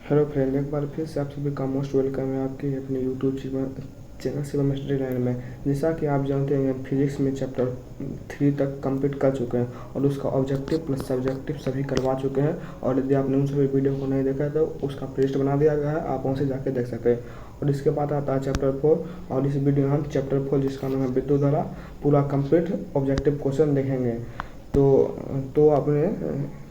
Hello friend, एक बार फिर से आप सभी का मोस्ट वेलकम है आपके अपने YouTube channel Shivam study line में। जैसा कि आप जानते हैं फिजिक्स में चैप्टर 3 तक कंप्लीट कर चुके हैं और उसका ऑब्जेक्टिव प्लस सब्जेक्टिव सभी करवा चुके हैं। और यदि आपने उन सभी वीडियो को नहीं देखा है तो उसका प्लेलिस्ट बना दिया गया है, आप वहाँ से जाके देख सकते हैं। और इसके बाद आता है चैप्टर 4 और इस वीडियो में हम चैप्टर 4 जिसका नाम है विद्युत धारा पूरा कंप्लीट ऑब्जेक्टिव क्वेश्चन देखेंगे।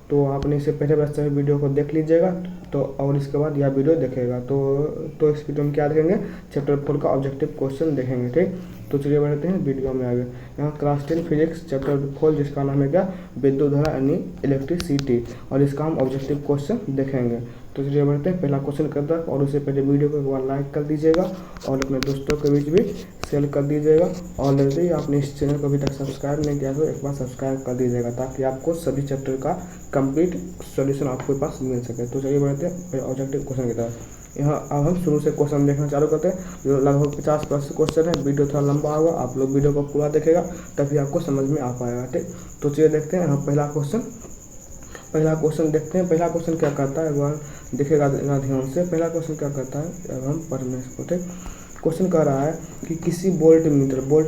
तो आपने इससे पहले बस वीडियो को देख लीजिएगा तो और इसके बाद यह वीडियो देखेगा तो इस वीडियो में क्या देखेंगे, चैप्टर 4 का ऑब्जेक्टिव क्वेश्चन देखेंगे। ठीक, तो चलिए बढ़ते हैं वीडियो में आगे। यहाँ क्लास 10 फिजिक्स चैप्टर 4 जिसका नाम है क्या, विद्युत धारा यानी इलेक्ट्रिसिटी, और इसका हम ऑब्जेक्टिव क्वेश्चन देखेंगे। तो चलिए बढ़ते हैं, पहला क्वेश्चन करता है और उससे पहले वीडियो को एक बार लाइक कर दीजिएगा और अपने दोस्तों के बीच भी शेयर कर दीजिएगा। और यदि आपने इस चैनल को अभी तक सब्सक्राइब नहीं किया तो एक बार सब्सक्राइब कर दीजिएगा ताकि आपको सभी चैप्टर का कंप्लीट सॉल्यूशन आपके पास मिल सके। तो चलिए बढ़ते हैं ऑब्जेक्टिव क्वेश्चन की तरफ। यहाँ अब हम शुरू से क्वेश्चन देखना चालू करते हैं, जो लगभग 50+ क्वेश्चन है। वीडियो थोड़ा लंबा होगा, आप लोग वीडियो को पूरा देखेगा तभी आपको समझ में आ पाएगा। ठीक, तो चलिए देखते हैं यहाँ पहला क्वेश्चन देखते हैं। पहला क्वेश्चन क्या करता है, एक बार देखेगा ध्यान से। पहला क्वेश्चन क्या करता है, अब हम पढ़ने इसको। ठीक, क्वेश्चन कह रहा है कि किसी वोल्ट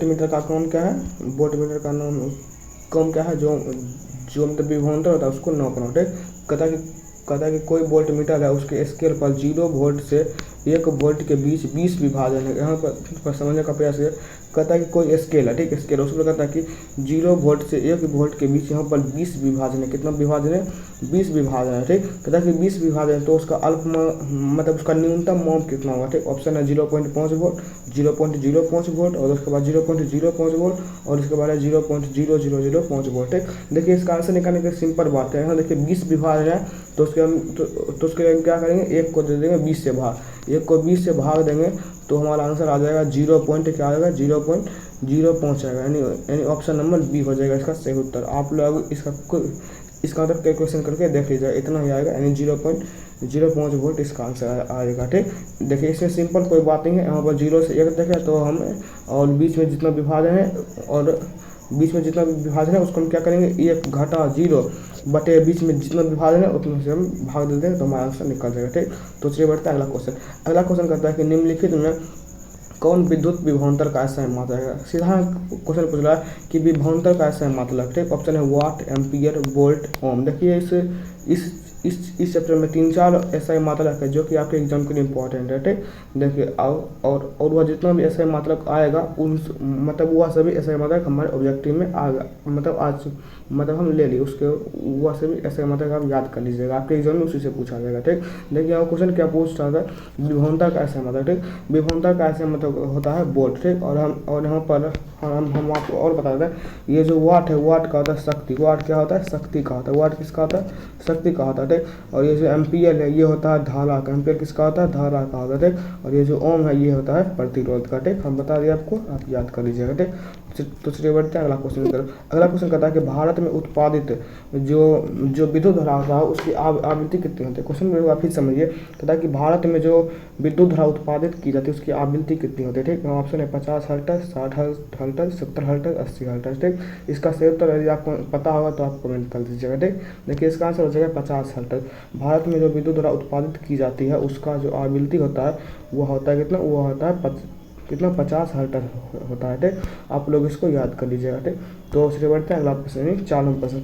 मीटर का काम क्या है, वोल्ट मीटर का नाम काम क्या है, जो मतलब विभवांतर होता है उसको नापना। ठीक, कहता है कि कोई वोल्ट मीटर है, उसके स्केल पर 0 वोल्ट से 1 वोल्ट के बीच 20 विभाजन है। यहाँ पर समझने का प्रयास है। कहता है कि कोई स्केल है, ठीक, स्केल उसमें कहता है कि 0 वोल्ट से 1 वोल्ट के बीच यहाँ पर 20 विभाजन है। कितना विभाजन है, 20 विभाजन है। ठीक, कहता है कि 20 विभाजन है तो उसका मतलब उसका न्यूनतम माप कितना होगा। ठीक, ऑप्शन है 0.5 वोल्ट, 0.05 वोल्ट और उसके बाद 0.05 वोल्ट और उसके बाद 0.0005 वोल्ट। ठीक, देखिए इसका आंसर निकालने की सिंपल बात है। यहाँ देखिए 20 विभाजन है तो उसके लिए हम क्या करेंगे, 1 को दे देंगे 20 से भाग, 1 को 20 से भाग देंगे तो हमारा आंसर आ जाएगा 0.05 आएगा, यानी ऑप्शन नंबर बी हो जाएगा इसका सही उत्तर। आप लोग इसका मतलब कैलकुलेशन करके देख लीजिएगा, इतना ही आएगा, यानी 0.05 वोल्ट इसका आंसर आएगा। ठीक, देखिए इसमें सिंपल कोई बात नहीं है। यहाँ पर 0 से 1 देखें तो हम और बीच में जितना विभाजन है उसको हम क्या करेंगे, 1 घटा 0 बटे बीच में जितना विभाजन है उतना से हम भाग देते हैं तो हमारा आंसर निकल जाएगा। ठीक, तो चलिए बढ़ते हैं अगला क्वेश्चन करता है कि निम्नलिखित में कौन विद्युत विभवांतर का SI मात्रक है। सीधा क्वेश्चन पूछ रहा है कि विभवांतर का SI मात्रक। ठीक, ऑप्शन है वाट, एम्पियर, वोल्ट, ओम। देखिए इस चैप्टर में 3-4 SI मात्रक है जो कि आपके एग्जाम के लिए इंपॉर्टेंट है। ठीक, देखिए और वह जितना भी SI मात्रक आएगा मतलब वह सभी SI मात्रक हमारे ऑब्जेक्टिव में आएगा, मतलब हम ले लिए उसके, वह सभी SI मात्रक आप याद कर लीजिएगा, आपके एग्जाम में उसी से पूछा जाएगा। ठीक, देखिए यहाँ क्वेश्चन क्या पूछ रहा था, विभवांतर का SI मात्रक। ठीक, विभवांतर का SI मात्रक होता है वोल्ट। ठीक, और यहाँ पर हम आपको और बता दें, ये जो वाट है, वाट का होता है शक्ति, वाट क्या होता है, शक्ति का होता है, वाट किसका होता है, शक्ति का होता है। ठीक, और ये जो एम्पियर है ये होता है धारा का, एम्पियर किसका होता है, धारा का होता है। ठीक, और ये जो ओम है ये होता है प्रतिरोध का। ठीक, हम बता दिए आपको, आप याद कर लीजिएगा। ठीक, तो चलिए बढ़ते हैं अगला क्वेश्चन की तरफ। अगला क्वेश्चन कहता है कि भारत में उत्पादित जो विद्युत धारा होता है उसकी आवृत्ति कितनी होती है। क्वेश्चन में आप फिर समझिए, कहता है कि भारत में जो विद्युत धारा उत्पादित की जाती है उसकी आवृत्ति कितनी होती है। ठीक, ऑप्शन है 50 हर्ट्ज, 60 हर्ट्ज, 70 हर्ट्ज, 80 हर्ट्ज। ठीक, इसका सही उत्तर यदि आपको पता होगा तो आप कमेंट कर दीजिएगा। ठीक, देखिए इसका आंसर हो जाएगा 50 हर्ट्ज। भारत में जो विद्युत धारा उत्पादित की जाती है उसका जो आवृत्ति होता है वो होता है कितना, वो होता है कितना, 50 हर्ट्ज होता है। ठीक, आप लोग इसको याद कर लीजिएगा। ठीक, तो चलिए बढ़ते हैं अगला प्रश्न, 4 नंबर प्रश्न।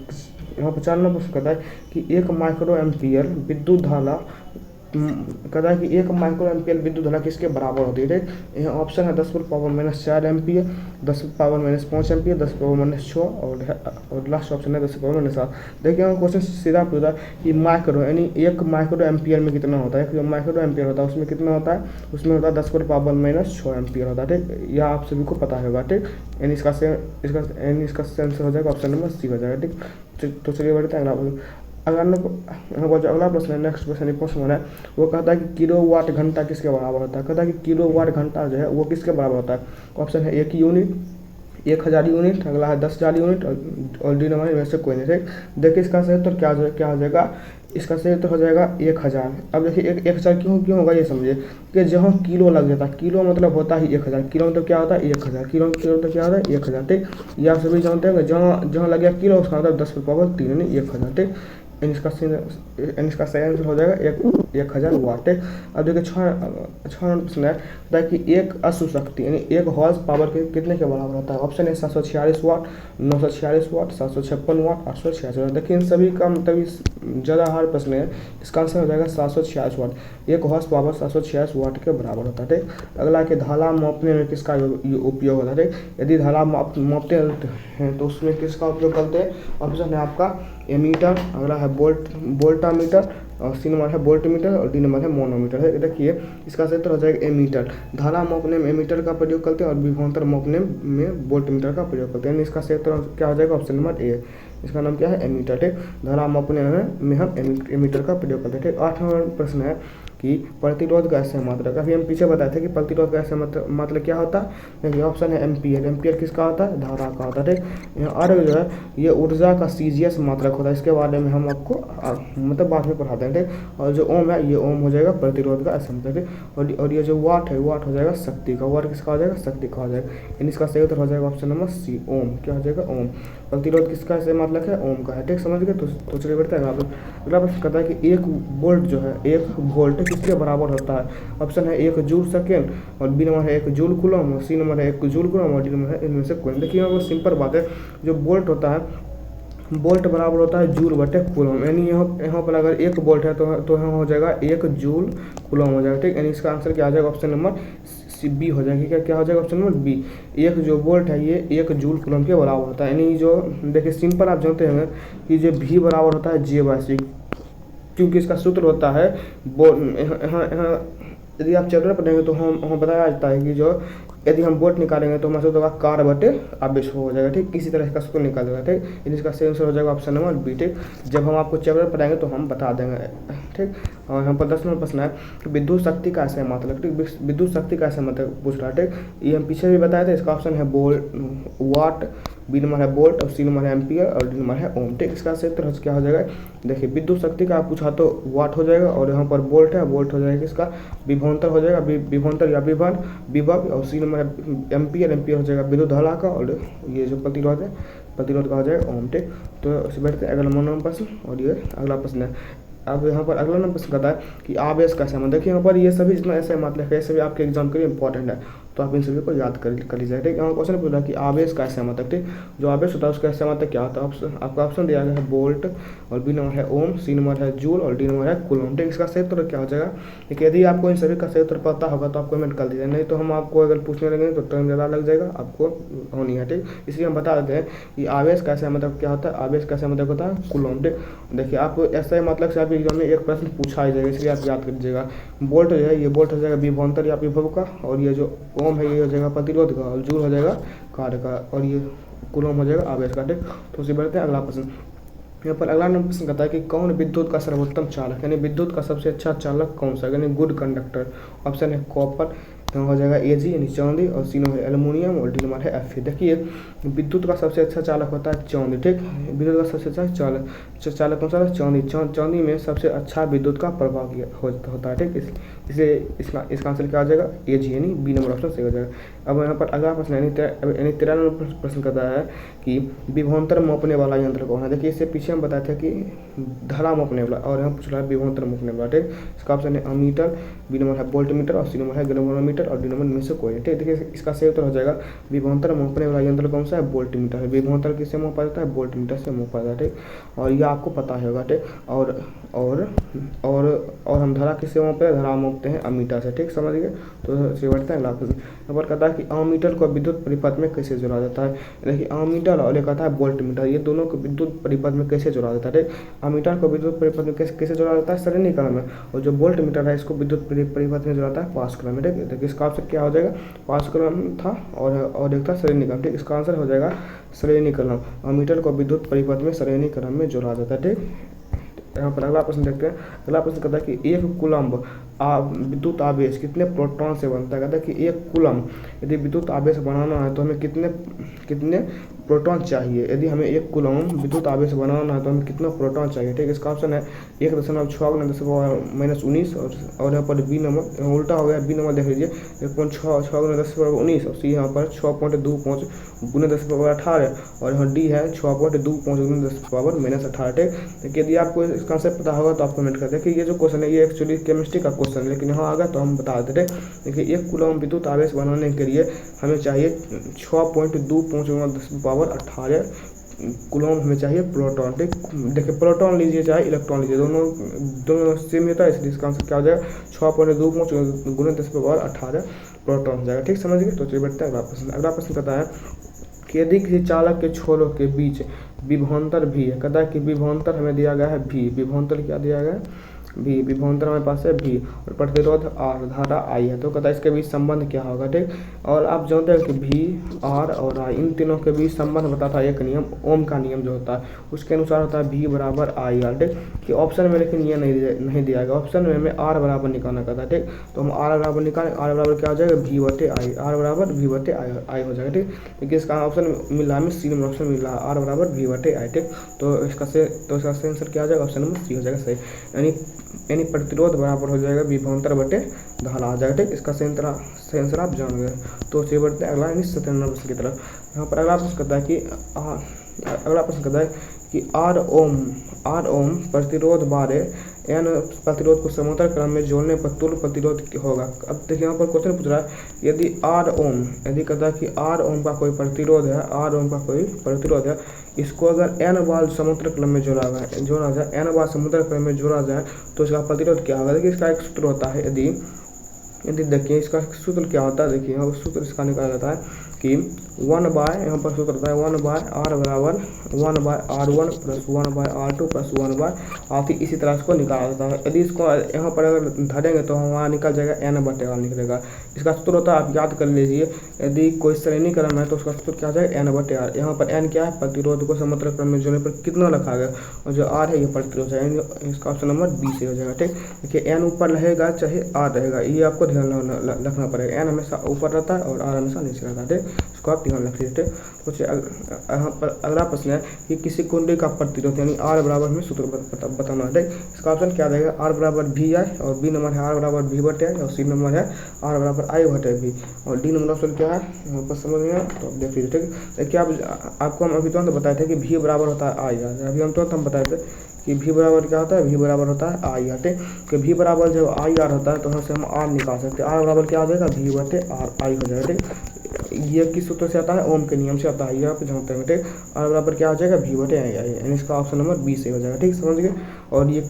यहाँ पर 4 नंबर प्रश्न कहता है कि 1 माइक्रो एम्पियर विद्युत धारा, कहता है कि 1 माइक्रो एम्पियर विद्युत धारा किसके बराबर होती है। ठीक, यहाँ ऑप्शन है 10⁻⁻⁴ एम्पियर, 10⁻⁻5 एम्पियर, 10⁻⁶ और लास्ट ऑप्शन है 10⁻⁷। देखिए हम क्वेश्चन सीधा पूछा कि माइक्रो यानी 1 माइक्रो एम्पियर में कितना होता है। जो माइक्रो एम्पियर होता है उसमें कितना होता है, उसमें होता है 10⁻⁻⁶ एम्पियर होता है। ठीक, यह आप सभी को पता होगा। ठीक, यानी इसका आंसर हो जाएगा ऑप्शन नंबर सी हो जाएगा। ठीक, तो चलिए बढ़ते हैं अगला प्रश्न है। नेक्स्ट प्रश्न क्वेश्चन है, वो कहता है कि किलोवाट घंटा किसके बराबर होता है। कहता है कि किलोवाट घंटा जो है वो किसके बराबर होता है। ऑप्शन है 1 यूनिट, 1000 यूनिट, अगला है 10,000 यूनिट और डी नंबर में से कोई नहीं। ठीक, देखिए इसका सही उत्तर क्या हो जाएगा, इसका सही उत्तर हो जाएगा 1000। अब देखिए 1000 क्यों होगा ये समझिए कि जहाँ किलो लग जाता है, किलो मतलब होता ही 1000, किलो मतलब क्या होता है 1000, किलो मतलब क्या होता है 1000। ठीक, ये आप सभी जानते हैं जहाँ लग गया किलो उसका मतलब 10⁻³ यानी 1000। ठीक, इसका सही आंसर हो जाएगा 1000 वाट। अब देखिए 6 प्रश्न है, बताया कि एक अश्व शक्ति यानी एक हॉर्स पावर के कितने के बराबर होता है। ऑप्शन है 746 वाट, 946 वाट, 756 वाट, 866 वाट। देखिए इन सभी का मतलब ज़्यादा हार्ड प्रश्न है, इसका आंसर हो जाएगा 746 वाट। एक हॉर्स पावर 746 वाट के बराबर होता है। ठीक, अगला कि धारा मापने में किसका उपयोग होता है। ठीक, यदि धारा मापते हैं तो उसमें किसका उपयोग करते हैं। ऑप्शन है आपका एमीटर, अगला है वोल्टामीटर, और सी नंबर है वोल्ट मीटर, और डी नंबर है मोनोमीटर है। देखिए इसका सही उत्तर हो जाएगा एमीटर। धारा मापने में एमीटर का प्रयोग करते हैं और विभवांतर मापने में वोल्ट मीटर का प्रयोग करते हैं। इसका सही उत्तर क्या हो जाएगा, ऑप्शन नंबर ए, इसका नाम क्या है एमीटर। ठीक, धारा मापने में हम एमीटर का प्रयोग करते हैं। ठीक, 8वां प्रश्न है कि प्रतिरोध का ऐसे मात्रक। अभी हम पीछे बताए थे कि प्रतिरोध का ऐसे मतलब क्या होता है। देखिए ऑप्शन है एम्पियर। एम्पियर किसका होता है, धारा का होता है। ठीक, और जो है ये ऊर्जा का सीजीएस मात्रक होता है, इसके बारे में हम आपको मतलब बाद में पढ़ाते हैं। ठीक, और जो ओम है ये ओम हो जाएगा प्रतिरोध का ऐसे मात्रक। और ये जो वाट है वाट हो जाएगा शक्ति का। वाट किसका हो जाएगा, शक्ति का हो जाएगा। यानी इसका सही उत्तर हो जाएगा ऑप्शन नंबर सी, ओम। क्या हो जाएगा, ओम। प्रतिरोध किसका ऐसे मतलब है, ओम का है। ठीक, समझ गए। तो चलिए बढ़ते हैं। अगला प्रश्न कहता है कि 1 वोल्ट जो है 1 वोल्ट किसके बराबर होता है। ऑप्शन है 1 जूल सेकेंड, और बी नंबर है 1 जूल कूलम, और सी नंबर है 1 जूल कूलम, और डी नंबर है इनमें से कोई। देखिए वो सिंपल बात है, जो वोल्ट होता है वोल्ट बराबर होता है जूल बटे कूलम। यानी यहाँ पर अगर 1 वोल्ट है तो यहाँ हो जाएगा 1 जूल कूलम हो जाएगा। ठीक, यानी इसका आंसर क्या आ जाएगा, ऑप्शन नंबर बी हो जाएगी। क्या हो जाएगा, ऑप्शन नंबर बी। 1 जो वोल्ट है ये 1 जूल कूलम के बराबर होता है। यानी जो देखिए सिंपल आप जानते हैं कि जो भी बराबर होता है J/C, क्योंकि इसका सूत्र होता है यहाँ यदि आप चैप्टर पढ़ेंगे तो हम बताया जाता है कि जो यदि हम वोल्ट निकालेंगे तो हमारा सूत्र होगा कार बटे आवेश हो जाएगा। ठीक, इसी तरह इसका सूत्र निकाल देगा। ठीक, इसका सही आंसर हो जाएगा ऑप्शन नंबर बी। ठीक, जब हम आपको चैप्टर पढ़ाएंगे तो हम बता देंगे। ठीक, और यहाँ पर 10वां प्रश्न है कि विद्युत शक्ति का ऐसे मतलब। ठीक, विद्युत शक्ति का ऐसे मतलब पूछ रहा है। ठीक, ये हम पीछे भी बताए थे। इसका ऑप्शन है वाट, बी नंबर है वोल्ट, और सी नंबर है एम्पियर, और डी नंबर है ओम। ठीक, इसका सही उत्तर क्या हो जाएगा, देखिए विद्युत शक्ति का पूछा तो वाट हो जाएगा, और यहाँ पर वोल्ट है वोल्ट हो जाएगा इसका विभवांतर हो जाएगा विभवांतर या विभव, और सी नंबर है एम्पियर। एम्पियर हो जाएगा विद्युत धारा का, और ये जो प्रतिरोध है प्रतिरोध का हो जाएगा ओम। ठीक, तो इसे बैठते हैं अगला 9वां प्रश्न, और ये अगला प्रश्न है। अब यहाँ पर अगला नंबर प्रश्न कहता है कि आवेश का ऐसा मतलब। देखिए यहाँ पर ये सभी जितना ऐसे मतलब है सभी आपके एग्जाम के लिए इंपॉर्टेंट है, तो आप इन सभी को याद कर लीजिए। ठीक, यहाँ क्वेश्चन पूछ रहा है कि आवेश का ऐसा मतलब। ठीक, जो आवेश होता है उसका ऐसा मतलब क्या होता है। आपका ऑप्शन दिया गया है वोल्ट, और बी नंबर है ओम, सी नंबर है जूल, और डी नंबर है कूलम। ठीक, इसका सही उत्तर क्या हो जाएगा। देखिए यदि आपको इन सभी का सही उत्तर पता होगा तो आप कमेंट कर दीजिए, नहीं तो हम आपको अगर पूछने लगेंगे तो टाइम ज़्यादा लग जाएगा, आपको होनी है। ठीक, इसलिए हम बता देते हैं कि आवेश का ऐसा मतलब क्या होता है। आवेश का ऐसा मतलब होता है कूलम। ठीक, देखिए आप ऐसा मतलब से आप एग्जाम में एक प्रश्न पूछा ही जाएगा, इसलिए आप याद कर लीजिएगा। वोल्ट जो है ये वोल्ट हो जाएगा विभवांतर या विभव का, और ये जो ओम है ये हो जाएगा प्रतिरोध का, और जूल हो जाएगा कार्य का, और ये कूलम हो जाएगा आवेश का। ठीक, तो उसी बढ़ते हैं अगला प्रश्न। यहाँ पर अगला नंबर प्रश्न कहता है कि कौन विद्युत का सर्वोत्तम चालक, यानी विद्युत का सबसे अच्छा चालक कौन सा, यानी गुड कंडक्टर। ऑप्शन है कॉपर, यहाँ हो जाएगा Ag यानी चांदी, और सी नंबर है एल्युमिनियम, और डी नंबर है Fe। देखिए विद्युत का सबसे अच्छा चालक होता है चांदी। ठीक, विद्युत का सबसे अच्छा चालक कौन सा है, चांदी। चांदी में सबसे अच्छा विद्युत का प्रभाव होता है। ठीक, इसलिए इसका आंसर क्या आ जाएगा, Ag यानी बी नंबर ऑप्शन सही हो जाएगा। अब यहाँ पर अगला प्रश्न यानी 13 नंबर प्रश्न कहता है कि विभवांतर मापने वाला यंत्र कौन है। देखिए इससे पीछे हम बताए थे कि धारा मापने वाला, और यहाँ पूछ रहा है विभवांतर मापने वाला। ठीक, इसका ऑप्शन है अमीटर, बी नंबर है वोल्ट मीटर, और सी नंबर है गैल्वेनोमीटर, और डी नंबर में से कोई। ठीक, देखिए इसका सही उत्तर हो जाएगा विभवांतर मापने वाला यंत्र कौन सा है, वोल्ट मीटर है। विभवांतर किससे मापा जाता है, वोल्ट मीटर से मापा जाता है। ठीक, और यह आपको पता होगा। ठीक, और हम धारा किससे मापते हैं, धारा मापते हैं अमीटर से। ठीक, समझ गए। तो बढ़ते हैं अगला प्रश्न। यहाँ पर कहता है कि अमीटर को विद्युत परिपथ में कैसे जोड़ा जाता है। देखिए अमीटर और एक कहता है वोल्ट मीटर, ये दोनों को विद्युत परिपथ में कैसे जोड़ा जाता है। अमीटर को विद्युत परिपथ में कैसे जोड़ा जाता है, सरणि क्रम में, और जो वोल्ट मीटर है इसको विद्युत परिपथ में जोड़ा जाता है पास क्रम में। ठीक, देखिए इसका आंसर क्या हो जाएगा, पास क्रम था और एक था श्रेणी क्रम। ठीक, इसका आंसर हो जाएगा श्रेणी क्रम। अमीटर को विद्युत परिपथ में श्रेणी क्रम में जोड़ा जाता है। ठीक, यहाँ पर अगला प्रश्न देखते हैं। अगला प्रश्न कहता है कि एक कूलम्ब विद्युत आवेश कितने प्रोटॉन से बनता है। कहता है कि एक कूलम्ब यदि विद्युत आवेश बनाना है तो हमें कितने कितने प्रोटॉन चाहिए। यदि हमें एक कूलम्ब विद्युत आवेश बनाना है तो हमें कितना प्रोटॉन चाहिए। ठीक है, इसका ऑप्शन है 1.6 और यहाँ पर बी नंबर उल्टा हो गया। बी नंबर देख लीजिए 1.6 और सी यहाँ पर 6.25 गुने 10⁻18 और यहाँ डी है 6.25 गुने 10⁻−18। ठीक, देखिए यदि आपको इसका आंसर पता होगा तो आप कमेंट कर दें कि ये जो क्वेश्चन है ये एक्चुअली केमिस्ट्री का क्वेश्चन है, लेकिन यहाँ आ गया तो हम बता देते। देखिए एक कूलम्ब विद्युत आवेश बनाने के लिए हमें चाहिए 6.25 गुने 10⁻18 कूलम्ब हमें चाहिए प्रोटॉन। ठीक, देखिए प्रोटॉन लीजिए चाहे इलेक्ट्रॉन लीजिए, दोनों सेम होता है, इसलिए इसका आंसर क्या हो जाएगा 6.25 गुने 10⁻18 प्रोटॉन हो जाएगा। ठीक, समझ गए। तो चलिए बढ़ते हैं अगला प्रश्न। अगला प्रश्न कहता है कि यदि किसी चालक के छोरों के बीच विभवांतर भी है। कहता है कि विभवांतर हमें दिया गया है भी, विभवांतर क्या दिया गया है भी, विभवांतर हमारे पास है भी और प्रतिरोध आर, धारा आई है। तो कहता है इसके बीच संबंध क्या होगा। ठीक, और आप जानते हैं कि भी आर और आई इन तीनों के बीच संबंध बताता है एक नियम, ओम का नियम जो होता है उसके अनुसार होता है भी बराबर आई आर। ठीक, कि ऑप्शन में लेकिन ये नहीं दिया गया, ऑप्शन में हमें आर बराबर निकालना कहता है। ठीक, तो हम आर बराबर निकालें, आर बराबर क्या हो जाएगा भी बटे आई, आर बराबर भी बटे आई हो जाएगा। ठीक, देखिए इसका ऑप्शन मिल रहा है, सी नंबर ऑप्शन मिल रहा है आर बराबर भी बटे आई। ठीक, तो इसका आंसर क्या हो जाएगा, ऑप्शन नंबर सी हो जाएगा सही, यानी प्रतिरोध बराबर हो जाएगा विभवांतर बटे धारा आ जाएगा। ठीक, इसका सही आंसर आप जान गए। तो चलिए बढ़ते हैं अगला 97 प्रश्न की तरफ। यहाँ पर अगला प्रश्न कहता है कि आर ओम प्रतिरोध बारे एन प्रतिरोध को समांतर क्रम में जोड़ने पर तुल्य प्रतिरोध होगा। अब देखिए यहाँ पर क्वेश्चन पूछ रहा है यदि कहता है कि आर ओम का कोई प्रतिरोध है, इसको अगर एन बार समुद्र क्रम में जोड़ा जाए एन बार समुद्र क्रम में जोड़ा जाए तो इसका प्रतिरोध क्या होगा। देखिए इसका एक सूत्र होता है, यदि देखिए इसका सूत्र क्या होता है। देखिए यहाँ सूत्र इसका निकाला जाता है कि 1 बाय, यहाँ पर सूत्र होता है 1 बाय आर बराबर 1 by R1 plus 1 by R2 plus 1 by R3, इसी तरह इसको निकाला जाता है। यदि इसको यहाँ पर अगर धरेंगे तो हमारा निकल जाएगा n बटे r निकलेगा। इसका सूत्र होता है, आप याद कर लीजिए, यदि कोई श्रेणी क्रम है तो उसका सूत्र क्या हो जाएगा n बटे r। यहाँ पर n क्या है, प्रतिरोध को समांतर क्रम में जोड़ने पर कितना रखा गया और जो r है ये प्रतिरोध है, इसका ऑप्शन नंबर बी से हो जाएगा। ठीक, देखिए n ऊपर रहेगा चाहे r रहेगा, ये आपको ध्यान रखना पड़ेगा। n हमेशा ऊपर रहता है और r हमेशा नीचे रहता है। ठीक, इसको आप ध्यान रखिए। ठीक, तो यहाँ पर अगला प्रश्न है कि किसी कुंडली का प्रतिरोध यानी R बराबर हमें सूत्र बताना है। इसका ऑप्शन क्या रहेगा, R बराबर भी आई और बी नंबर है R बराबर भी बटे आई और सी नंबर है R बराबर आई बटे भी और डी नंबर ऑप्शन क्या है यहाँ पर समझ में आया तो आप देख लीजिए। ठीक, देखिए आपको हम अभी तुरंत बताए थे कि भी बराबर होता है आई आर, अभी हम तुरंत हम बताए थे कि भी बराबर क्या होता है, भी बराबर होता है आई आर। ठीक, कि भी बराबर जब आई आर होता है तो यहाँ से हम आर निकाल सकते हैं, आर बराबर क्या हो जाएगा भी बटे आर आई हो जाएगा। ठीक, ये किस सूत्र से आता है, ओम के नियम से आता है, ये आप जानते हैं। ठीक, आर बराबर क्या हो जाएगा भी बटे आई, यानी इसका ऑप्शन नंबर बी से हो जाएगा। ठीक, समझ गए। और ये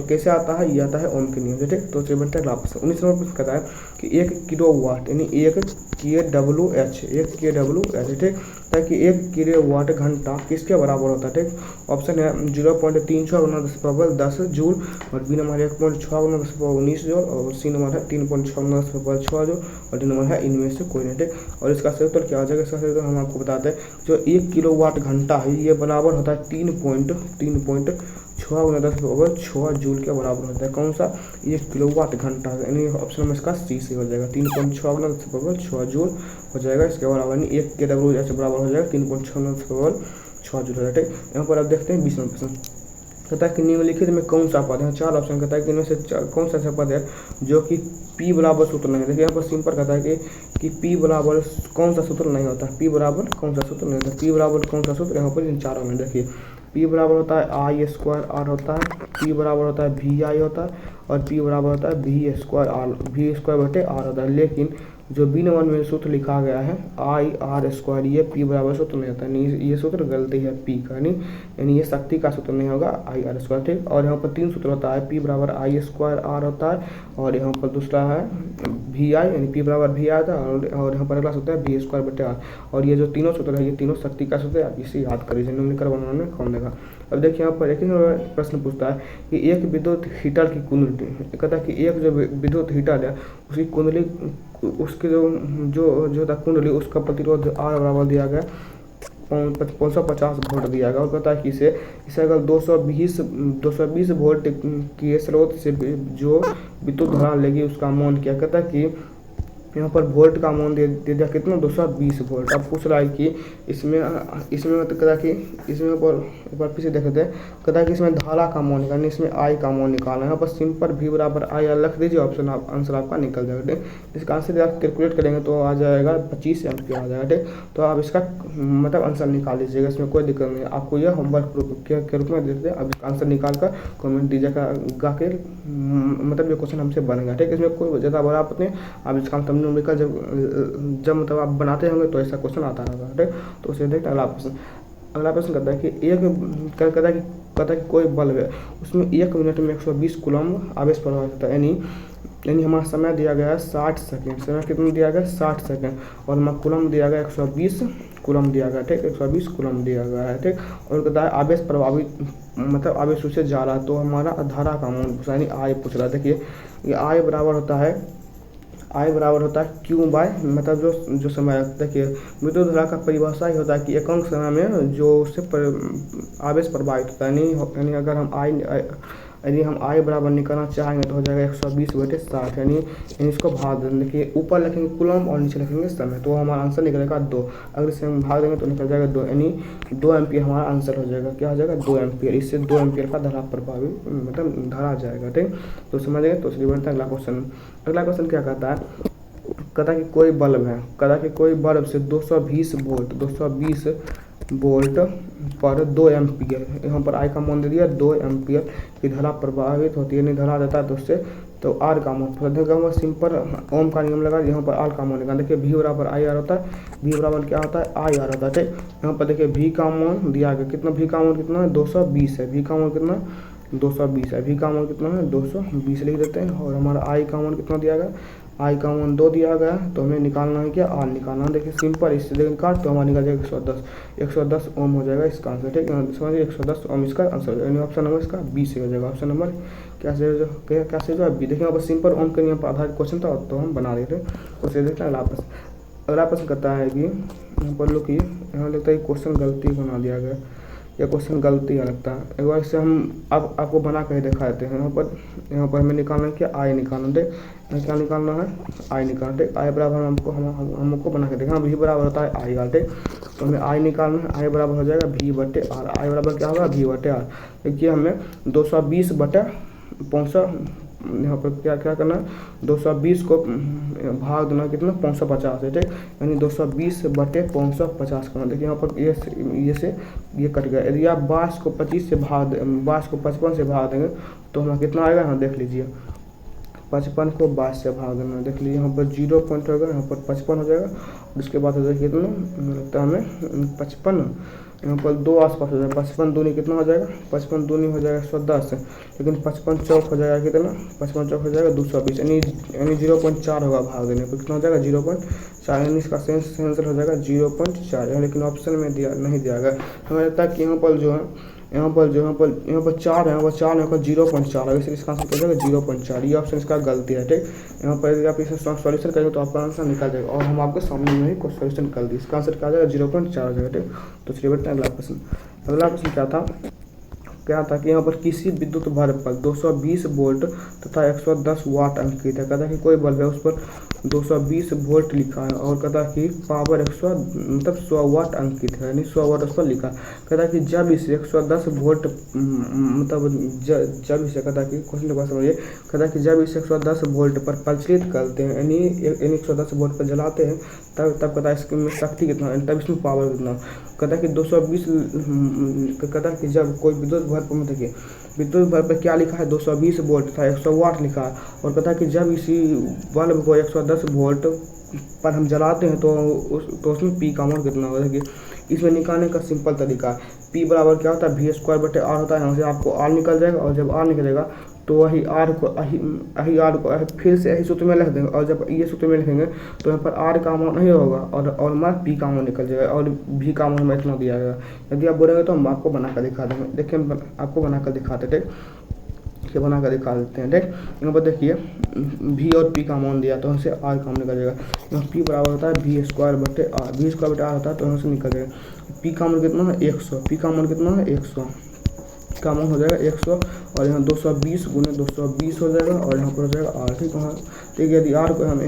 कैसे आता है, ये आता है ओम के नियम से। ठीक, तो चलिए बढ़ते हैं अगला प्रश्न। 19 नंबर प्रश्न कहता है कि 1 किलोवाट यानी 1 kWh, ठीक, ताकि 1 किलोवाट घंटा किसके बराबर होता है। ठीक, ऑप्शन है 0.36 गुना 10⁻10 जूल और बी नंबर है 1.6 गुना 10⁻19 जूल और सी नंबर है 3.6 गुना 10⁻6 जूल और डी नंबर है इनमें से कोई नहीं। ठीक, और इसका सही उत्तर क्या हो जाएगा, इसका सही उत्तर हम आपको बताते हैं जो 1 किलोवाट घंटा है ये बराबर होता है 3.6 गुना 10⁻6 जूल के बराबर होता है। कौन सा, 1 किलोवाट घंटा, यानी ऑप्शन में इसका सी से हो जाएगा 3.6 गुना 10⁻6 जूल हो जाएगा इसके बराबर, यानी 1 kWh बराबर हो जाएगा 3.6 गुना 10⁻6 जूल हो जाएगा। ठीक, यहाँ पर आप देखते हैं 20 नंबर प्रश्न कहता है कि निम्नलिखित में कौन सा पद है, 4 ऑप्शन कहता है कि इनमें से कौन सा ऐसा पद है जो कि P बराबर सूत्र नहीं है। देखिए यहाँ पर सिंपल कहता है कि P बराबर कौन सा सूत्र नहीं होता, P बराबर कौन सा सूत्र नहीं होता, P बराबर कौन सा सूत्र, यहाँ पर इन चारों में देखिए P बराबर होता है आई स्क्वायर आर होता है, P बराबर होता है भी आई होता है और P बराबर होता है भी स्क्वायर आर, भी स्क्वायर बटे आर होता है। लेकिन जो बी नंबर में सूत्र लिखा गया है आई आर स्क्वायर, ये P बराबर सूत्र नहीं होता, नहीं ये सूत्र गलती है P का, यानी ये शक्ति का सूत्र नहीं होगा आई आर स्क्वायर। ठीक, और यहाँ पर 3 सूत्र होता है, P बराबर आई स्क्वायर आर होता है और यहाँ पर दूसरा है भी आई यानी P बराबर भी आई था और यहाँ पर अगला सूत्र है भी स्क्वायर बटे आर। और ये जो तीनों सूत्र है ये तीनों शक्ति का सूत्र है, आप इसे याद करिए, निम्नलिखित बनाने में कौन देगा। अब देखिए यहाँ पर एक प्रश्न पूछता है कि एक विद्युत हीटर की कुंडली, कहता है कि एक जो विद्युत हीटर है उसकी कुंडली, उसके जो कुंडली उसका प्रतिरोध आर बराबर दिया गया 550 वोल्ट दिया गया और कहता है कि इसे अगर 220 वोल्ट के स्रोत से जो विद्युत धारा लेगी उसका मान क्या कहता है कि यहाँ पर वोल्ट का मान दे दिया कितना 220 वोल्ट। अब पूछ रहा है कि इसमें मतलब कहता है कि इसमें एक बार फिर से देख लेते हैं। कहता है कि इसमें धारा का मान निकालना, इसमें आई का मान निकालना है। यहाँ पर सिंपल V बराबर आई रख दीजिए, ऑप्शन आंसर आपका निकल जाएगा। ठीक, इसका आंसर आप कैलकुलेट करेंगे तो आ जाएगा 25 एम्पीयर आ जाएगा। ठीक, तो आप इसका मतलब आंसर निकाल लीजिएगा, इसमें कोई दिक्कत नहीं है। आपको यह होमवर्क के रूप में देते हैं। अब इसका आंसर निकाल कर कमेंट दीजिएगा के मतलब ये क्वेश्चन हमसे बनेगा। ठीक, इसमें कोई ज़्यादा बड़ा बात नहीं। आप इसका आंसर न्यूमेरिकल जब मतलब आप बनाते होंगे तो ऐसा क्वेश्चन आता रहेगा। ठीक, तो उसे देखते हैं। अगला प्रश्न कहता है कि कहता है कि कोई बल्ब है, उसमें 1 मिनट में 120 कूलम्ब आवेश प्रवाहित होता है। यानी हमारा समय दिया गया है 60 सेकेंड। समय कितना दिया गया है 60 सेकेंड और हमारा कूलम्ब दिया गया 120 कूलम्ब दिया गया। ठीक, 120 कूलम्ब दिया गया है। ठीक, और कहता है आवेश प्रभावित मतलब आवेश उससे जा रहा है तो हमारा धारा का मान यानी आई पूछ रहा है। देखिए ये आई बराबर होता है क्यू बाय मतलब जो समय। देखिए विद्युत धारा का परिभाषा ही होता है कि एकांक समय में जो उससे आवेश प्रभावित होता है। यानी अगर हम आई बराबर निकालना चाहेंगे तो हो जाएगा 120/60 यानी इसको भाग देंगे। देखिए ऊपर लिखेंगे कूलम्ब और नीचे लिखेंगे समय तो हमारा आंसर निकलेगा 2। अगर इसे हम भाग देंगे तो निकल जाएगा 2 यानी 2 एम्पीयर हमारा आंसर हो जाएगा। क्या हो जाएगा 2 एम्पीयर। इससे 2 एम्पीयर का धारा प्रभावित मतलब धारा आ जाएगा। ठीक, तो समझिए। तो इसलिए बढ़ता है अगला क्वेश्चन क्या कहता है। कहता है कि कोई बल्ब है, कहता है कि कोई बल्ब से 220 वोल्ट पर 2 एम्पीयर, यहाँ पर आई का मान दे दिया 2 एम्पीयर की धारा प्रभावित होती है। नहीं धारा देता है तो उससे तो आर का मान सिंपल ओम का नियम लगा। यहाँ पर आर का मान निकाल। देखिए V बराबर आई आर होता है। V बराबर क्या होता है आई आर होता है। ठीक, यहाँ पर देखिए V का मान दिया गया कितना, V का मान कितना है 220 है। V का मान कितना 220 है। V का मान कितना है 220 लिख देते हैं। और हमारा आई का मान कितना दिया गया, आई का मान 2 दिया गया है तो हमें निकालना है क्या आर निकालना है। देखिए सिंपल इससे देखिए काट तो हमारा निकल जाएगा 110 ओम हो जाएगा इसका आंसर। ठीक है, समझिए 110 ओम इसका आंसर यानी ऑप्शन नंबर इसका बी से हो जाएगा। ऑप्शन नंबर क्या से जो है बी। देखिए यहाँ पर सिंपल ओम के नियम पर आधारित क्वेश्चन था तो हम बना देते उसे देखते हैं। अगला प्रश्न कहता है कि यहाँ पर लो कि यहाँ लगता है क्वेश्चन गलती बना दिया गया, या क्वेश्चन गलती है लगता है। एक बार इसे हम आपको बना कर दिखा देते हैं। यहाँ पर हमें निकालना है क्या आई निकालना। ठीक, क्या निकालना है आई निकालना। ठीक, आई बराबर हमको बना के देखना V बराबर होता है आई आर। ठीक, तो हमें आई निकालना है। आई बराबर हो जाएगा V/R। आई बराबर क्या होगा V/R। देखिए हमें 220/500 यहाँ पर क्या करना है 220 को भाग देना कितना 550 है। ठीक, यानी 220/550 करना। देखिए यहाँ पर ये कट गया। यदि आप 22 को 55 से भाग देंगे तो हमारा कितना आएगा यहाँ देख लीजिए। 55 को 22 से भाग देना। देख लीजिए यहाँ पर 0 पॉइंट होगा, यहाँ पर 55 हो जाएगा। उसके बाद हो जाएगा कितना लगता है हमें 55, यहाँ पर 2 आसपास हो जाएगा। 55 दूनी कितना हो जाएगा 55 दूनी हो जाएगा 110। लेकिन 55 चौक हो जाएगा कितना 55 चौक हो जाएगा 220 यानी 0.4 होगा भाग देने पर कितना हो जाएगा 0.4 यानी इसका आंसर हो जाएगा 0.4। लेकिन ऑप्शन में नहीं दिया गया। हमें लगता है कि यहाँ पर 4 है, यहाँ पर 0.4 है। इसका आंसर क्या हो जाएगा 0.4। ये ऑप्शन इसका गलती है। ठीक, यहाँ पर यदि आप इसे सॉल्यूशन करेंगे तो आपका आंसर निकल जाएगा और हम आपके सामने में ही कुछ सॉल्यूशन कर दिए। इसका आंसर क्या आ जाएगा 0.4 हो जाएगा। ठीक, तो चलिए बढ़ते हैं अगला प्रश्न क्या था कि यहाँ पर किसी विद्युत बल्ब पर 220 वोल्ट तथा 110 वाट अंकित है। कहता है कि कोई बल्ब है उस पर 220 वोल्ट लिखा है और कहता है कि पावर 100 वाट अंकित है यानी 100 वाट उस पर लिखा है। कहता है कि जब इसे 110 वोल्ट जब इसे कहता है कि क्वेश्चन को समझिए। कहता है कि जब इसे 110 वोल्ट पर प्रचलित करते हैं यानी 110 वोल्ट पर जलाते हैं तब कहता है इसमें शक्ति कितना है, तब इसमें पावर कितना। कहता है कि 220 कहता है कि जब कोई विद्युत बल्ब में देखिए विद्युत बल्ब पर क्या लिखा है 220 वोल्ट था 100 वाट लिखा है। और कहता है कि जब इसी बल्ब को 110 वोल्ट पर हम जलाते हैं तो उसमें पी का मान कितना होगा। देखिए इसमें निकालने का सिंपल तरीका है। पी बराबर क्या होता है V² होता है। यहाँ से आपको आर निकल जाएगा और जब आर निकलेगा तो वही आर को फिर से यही सूत्र में लिख देंगे और जब ये सूत्र में लिखेंगे तो यहाँ पर आर का मान नहीं होगा और हमारा पी का मान निकल जाएगा और भी का मान हमें इतना दिया गया। यदि आप बोलेंगे तो हम आपको बना कर दिखा देंगे। देखिए हम आपको बना कर दिखाते थे। के बना कर दिखा देते हैं। ठीक, यहाँ पर देखिए V और P का मान दिया तो यहाँ से R का मान निकल जाएगा। यहाँ P बराबर होता है V² V² R होता है तो यहाँ से निकल जाएगा। P का मान कितना है 100, P का मान कितना है 100 का मान हो जाएगा 100 और यहाँ 220 गुने 220 हो जाएगा और यहाँ पर हो जाएगा R। ठीक है, ठीक, यदि R को हम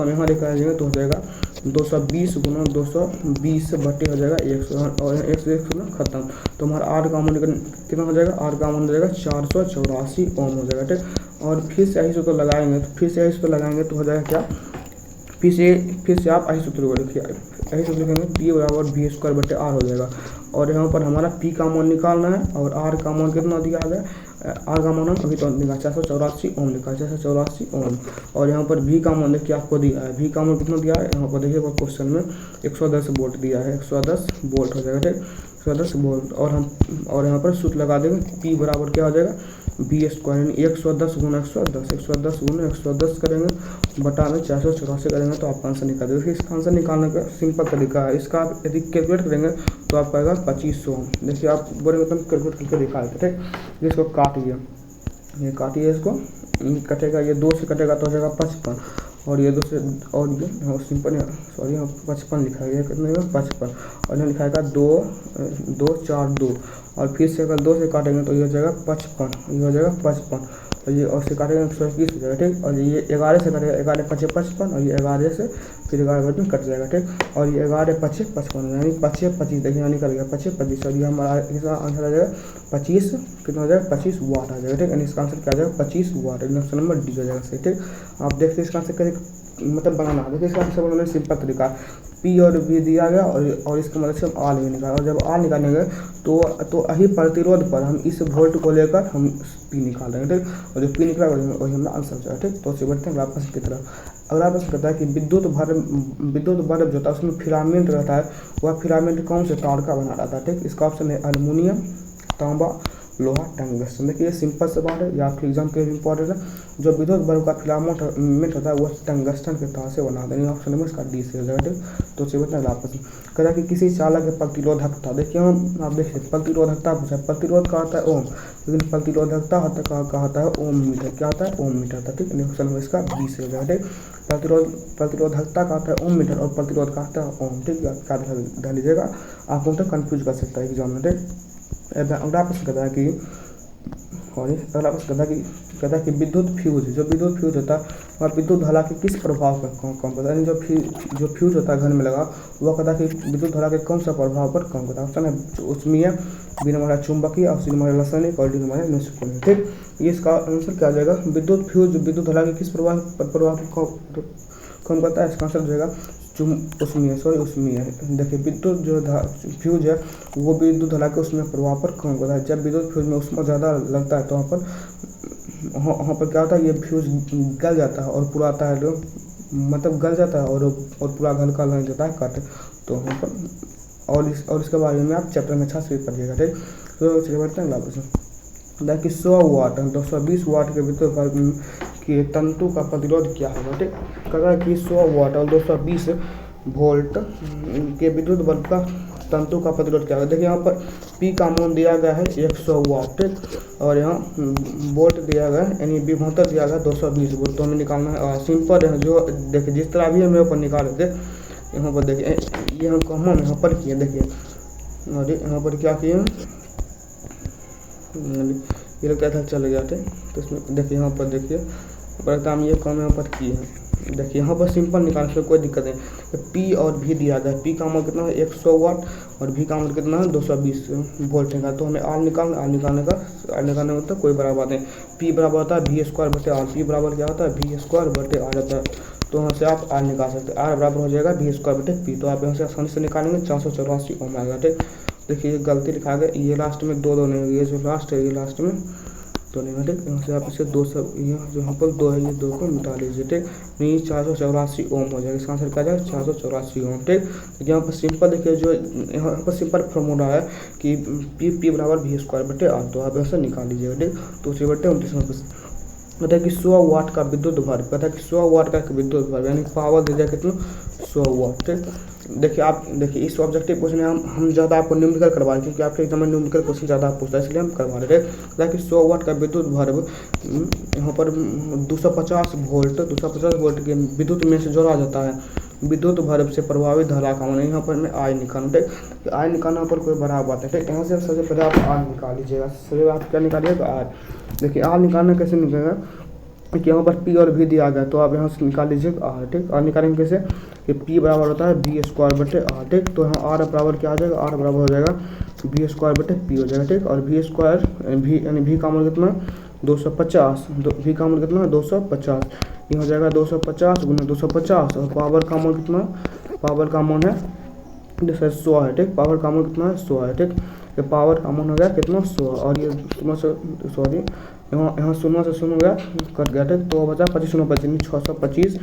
यहाँ लेकर जाएंगे तो हो जाएगा 220 गुना 220 बटे हो जाएगा 100 और 100 ना खत्म। तो हमारा R का मान कितना हो जाएगा, R का मान हो जाएगा 484 ओम हो जाएगा। ठीक, और फिर से यही सूत्र लगाएंगे तो हो जाएगा क्या, फिर से आप यही सूत्र को लिखिए, यही सूत्र लिखेंगे P बराबर V² बटे R हो जाएगा। और यहाँ पर हमारा P का मान निकालना है और R का मान कितना दिया गया, R का मान हम अभी तो लिखा 484 ओम लिखा 484 ओम। और यहाँ पर V का मान देखिए आपको दिया है, V का मान कितना दिया है, यहाँ पर देखिए क्वेश्चन में 110 वोल्ट दिया है, 110 वोल्ट हो जाएगा। ठीक, 110 वोल्ट और यहाँ पर सूत्र लगा देंगे P बराबर क्या हो जाएगा V² यानी 110 गुना 110, 110 गुना 110 करेंगे बटा में 484 करेंगे तो आपका आंसर निकाल देगा। इसका आंसर निकालने का सिंपल तरीका है, इसका आप यदि कैलकुलेट करेंगे तो आपका आएगा 2500। देखिए आप बड़े मतलब कैलकुलेट करके दिखा देते। ठीक, इसको काटिए, ये काटिए, इसको कटेगा, ये 2 से कटेगा तो हो जाएगा 55 और ये 2 से और ये सिंपल सॉरी यहाँ 55 लिखा गया, कितने में 55 और यहाँ लिखाएगा 2 2 4 2 और फिर से अगर 2 से काटेंगे तो ये हो जाएगा 55, ये हो जाएगा 55 और ये और से काटेंगे 121 हो जाएगा। ठीक, और ये 11 से कटेगा, 11 5 55 और ये 11 से फिर 11 बजे कट जाएगा। ठीक, और ये 11 5 55 यानी 5 25 देखिए यहाँ निकल गया 5 25 और ये हमारा इसका आंसर आ जाएगा 25 कितना हो जाएगा 25 वाट आ जाएगा। ठीक, यानी इसका आंसर क्या आ जाएगा 25 वाट, ऑप्शन नंबर डी हो जाएगा सही। ठीक, आप देखते इसका आंसर कैसे मतलब बनाना, देखिए इसका आंसर बनाने सिंपल तरीका, P और V दिया गया और इसकी मदद से हम R भी निकालेंगे और जब R निकालेंगे तो यही प्रतिरोध पर हम इस वोल्ट को लेकर हम P निकालेंगे। ठीक, और जो P निकला वही हमारा आंसर हो जाएगा। ठीक, तो बढ़ते हैं अगला प्रश्न की तरफ। अगला प्रश्न कहता है कि विद्युत बल्ब जो होता है उसमें फिलामेंट रहता है, वह फिलामेंट कौन से तार का बना रहता है। ठीक, इसका ऑप्शन है एल्युमिनियम, तांबा, लोहा, टंगस्टन। देखिए ये सिंपल से बात है, या आपके एग्जाम के लिए इंपॉर्टेंट है। जो विद्युत बल्ब का फिलामेंट होता है वह टंगस्टन के तार से बना देंगे, ऑप्शन नंबर इसका डी से हो जाएगा। ठीक, तो चलिए बताएं आपस में कहता है कि किसी चालक के प्रतिरोधकता, देखिए हम आप देखिए प्रतिरोधकता पूछा, प्रतिरोध का होता है ओम, लेकिन प्रतिरोधकता का होता है ओम मीटर, क्या होता है ओम मीटर था। ठीक, ऑप्शन नंबर इसका बी से हो जाएगा। ठीक, प्रतिरोधकता का होता है ओम मीटर और प्रतिरोध का होता है ओम। ठीक, क्या ध्यान लीजिएगा, आपको तो कन्फ्यूज कर सकता है एग्जाम में। ठीक, अगला प्रश्न कहता है कि कहता है कि विद्युत फ्यूज, जो विद्युत फ्यूज होता है वह विद्युत धारा के किस प्रभाव पर कम करता है, जो फ्यूज होता है घर में लगा वह कहता है कि विद्युत धारा के कौन सा प्रभाव पर कम करता है। ऑप्शन है उसमें बी नंबर है चुंबकीय और सी नंबर है रासायनिक और डी नंबर है निष्क्रिय। ठीक, ये इसका आंसर क्या आ जाएगा, विद्युत फ्यूज विद्युत धारा के किस प्रभाव कम करता है, इसका आंसर हो जाएगा उसमें देखिए विद्युत जो फ्यूज है वो विद्युत धारा के उसमें प्रभाव पर कम करता है। जब विद्युत फ्यूज में उसमें ज़्यादा लगता है तो वहाँ पर क्या होता है, ये फ्यूज गल जाता है और पूरा आता है मतलब गल जाता है और पूरा घर का लग जाता है कट। तो वहाँ पर और इसके बारे में आप चैप्टर में 6 से पढ़िएगा। ठीक, तो चलिए बढ़ते हैं अगला प्रश्न। देखिए 100 वाट 220 वाट के विद्युत बल्ब के तंतु का प्रतिरोध क्या होगा। ठीक, कहता है कि 100 वाट और 220 वोल्ट के विद्युत बल्ब का तंतु का प्रतिरोध क्या होगा। देखिए यहाँ पर P का मान दिया गया है 100 वाट। ठीक, और यहाँ वोल्ट दिया गया है यानी विभवांतर दिया गया 220 वोल्ट, तो हमें निकालना है। और सिंपल है, जो देखिए जिस तरह भी हम यहाँ पर निकाल रहे थे, यहाँ पर देखिए ये हम कॉमन यहाँ पर किए, देखिए और यहाँ पर क्या किए ये लोग क्या था चले गए थे, तो इसमें देखिए यहाँ पर देखिए हम ये काम यहाँ पर किए हैं। देखिए यहाँ पर सिंपल निकालने से कोई दिक्कत नहीं, तो P और V दिया गया है, P का मान कितना है 100 वाट और V का मान कितना है 220 वोल्ट का। तो हमें R निकालने मतलब कोई बराबर नहीं, P बराबर होता है V² बटे R, P बराबर क्या होता है V² बटे R होता है। तो यहाँ से आप R निकाल सकते हैं, R बराबर हो जाएगा V² बटे P। तो आप यहाँ से आसानी से निकालेंगे 484 ओम आएगा। ठीक, देखिए गलती लिखा गया, ये लास्ट में 2 नहीं, ये जो लास्ट है ये लास्ट में 2 नहीं। ठीक, यहाँ से आप इसे 2 सब यहाँ पर 2 है, ये 2 को मिटा लीजिए। ठीक, नहीं 484 ओम हो जाएगा, इसका आंसर क्या जाएगा 484 ओम। ठीक, तो यहाँ पर सिंपल देखिए, जो यहाँ पर सिंपल फॉर्मूला है कि P बराबर V² बटे R, तो आप यहाँ से निकाल लीजिएगा। ठीक, तो उसी बटे 29 कहता है कि 100 वाट का विद्युत भार, कहता है कि 100 वाट का विद्युत भार यानी पावर दे जाए कितना 100 वाट। ठीक, देखिए इस ऑब्जेक्टिव क्वेश्चन में हम ज़्यादा आपको न्यूमेरिकल करवा रहे हैं, क्योंकि आपके एग्जाम में न्यूमेरिकल क्वेश्चन ज़्यादा पूछता है, इसलिए हम करवा रहे थे। ताकि 100 वाट का विद्युत भर यहाँ पर 250 वोल्ट के विद्युत में से जोड़ा जाता है। विद्युत भर से प्रभावित धारा का मान यहाँ पर मैं आई निकालना, ठीक। आई निकालना पर कोई बड़ा बात है, ठीक। यहाँ से सबसे पहले आप आर निकाल लीजिएगा। सबसे आप क्या निकालिएगा? आर। देखिए आर निकालना कैसे निकलेगा कि यहाँ पर पी और भी दिया गया, तो आप यहाँ से निकाल लीजिएगा आर, ठीक। आर निकालेंगे कैसे कि पी बराबर होता है बी स्क्वायर बटे आर, ठीक। तो यहाँ आर बराबर क्या आ जाएगा? आर बराबर हो जाएगा बी स्क्वायर बटे पी हो जाएगा, ठीक। और वी स्क्वायर भी यानी भी का मान कितना 250, भी का मान कितना 250, ये हो जाएगा 250 गुना 250 और पावर का मान कितना? पावर का मान है जैसे 100 है, ठीक। पावर का मान कितना है? 100 है, ठीक। ये पावर का मान हो गया कितना? 100 और ये शून्य से सॉरी यहाँ शून्य से शून्य हो गया कट गया, ठीक। तो बचा 25 625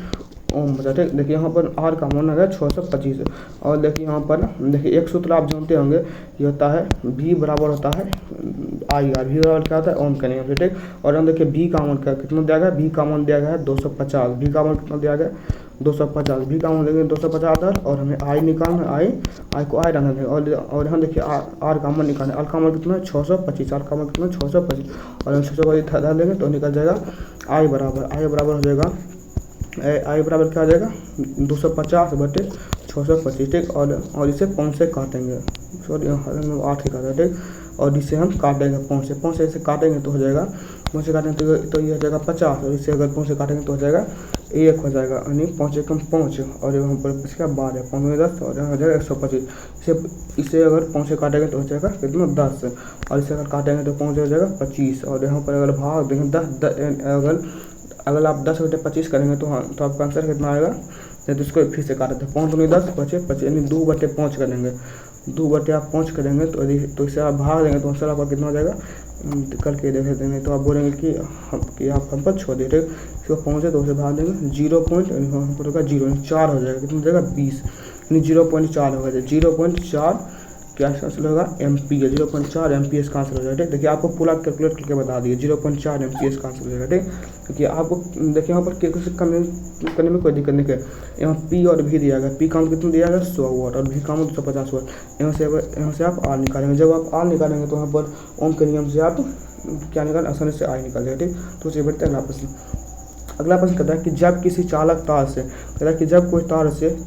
ओम बचा, ठीक। देखिए यहाँ पर आर का मान आ गया 625 और देखिए यहाँ पर देखिए एक सूत्र आप जानते होंगे, ये होता है V बराबर होता है आई आर। V बराबर क्या होता है? ओम का नियम से, ठीक। और हम देखिए V का मान क्या कितना दिया गया? V का मान दिया गया है 250। V का मान कितना दिया गया? 250। V का मान देंगे 250 और हमें आई निकालना, आई को आई डालना है। और यहाँ देखिए आर का मान निकालना, आर का मान कितना है? 625। आर का मान कितना? 625 और हम 625 डाल देंगे तो निकल जाएगा आई बराबर हो जाएगा आई बराबर क्या आ जाएगा? 250 बटे 625, ठीक। और इसे 5 से काटेंगे, सॉरी 8 से काटेंगे, ठीक। और इसे हम काटेंगे 5 से इसे काटेंगे तो हो जाएगा 5 से काटेंगे तो ये हो जाएगा 50 और इसे अगर 5 से काटेंगे तो हो जाएगा 1 हो जाएगा, यानी 5 एकम 5 और यहाँ पर इसका 12 5 में 10 और यहाँ हो जाएगा 125। इसे अगर 5 से काटेंगे तो हो जाएगा कितना? 10 और इसे अगर काटेंगे तो 5 हो जाएगा 25 और यहाँ पर अगर भाग देंगे 10 अगर आप 10 बटे 25 करेंगे तो हाँ तो आपका आंसर कितना आएगा? तो इसको फिर से काटे थे 5 में 10 बचे 25 यानी 2 बटे 5 करेंगे, 2 बटे आप 5 करेंगे तो इसे आप भाग देंगे तो आंसर आपका कितना हो जाएगा? करके देख देंगे तो आप बोलेंगे कि आप हम पर छोड़ दे, ठीक। इसको 5 है तो उसे भाग देंगे 0 पॉइंट होगा 0 4 हो जाएगा, कितना हो जाएगा? 20 यानी 0.4 होगा, 0.4 क्या आंसर होगा? एम्पियर। 0.4 एम्पियर का आंसर हो जाएगा, ठीक। देखिए आपको पूरा कैलकुलेट करके बता दिए 0.4 एम्पियर का आंसर हो जाएगा, ठीक। देखिए आपको देखिए यहाँ पर कैलकुलेट करने में कोई दिक्कत नहीं है। यहाँ पी और भी दिया गया, पी का मान कितना दिया गया? 100 वाट और भी का मान 250 वाट। यहाँ से आप आर निकालेंगे, जब आप आर निकालेंगे तो यहाँ पर ओम के नियम से आप क्या निकाल आसानी से आई निकाल जाएगा, ठीक। तो उसे बढ़ते हैं अगला प्रश्न। अगला प्रश्न कहता है कि जब किसी चालक तार से कहता है कि जब कोई तार से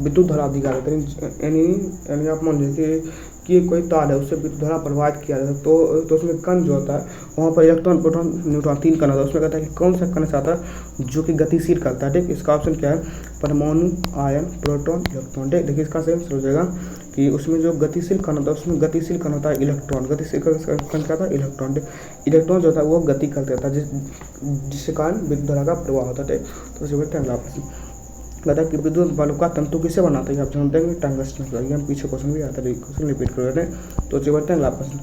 विद्युत धारा दी जा रही है, यानी आप मान लीजिए कि कोई तार है उससे विद्युत धारा प्रवाहित किया जाता है तो उसमें कण जो होता है वहाँ पर इलेक्ट्रॉन प्रोटॉन न्यूट्रॉन 3 कण होता है। उसमें कहता है कि कौन सा कण आता है जो कि गतिशील करता है, ठीक। इसका ऑप्शन क्या है? परमाणु, आयन, प्रोटॉन, इलेक्ट्रॉन, ठीक। देखिए इसका सही आंसर हो जाएगा कि उसमें जो गतिशील कण होता है उसमें गतिशील कण होता है इलेक्ट्रॉन। गतिशील कण क्या था? इलेक्ट्रॉन, ठीक। इलेक्ट्रॉन जो होता है वो गति करता रहता है जिसके कारण विद्युत धारा का प्रवाह होता है, ठीक। तो उसे बढ़ते हैं अगला प्रश्न। कहता है कि विद्युत बल्ब का तंतु किसे बनाते हैं? आप जानते हैं टंगस्टन से। हम पीछे क्वेश्चन भी आता है, क्वेश्चन रिपीट कर रहे हैं। तो चलिए बढ़ते हैं अगला प्रश्न।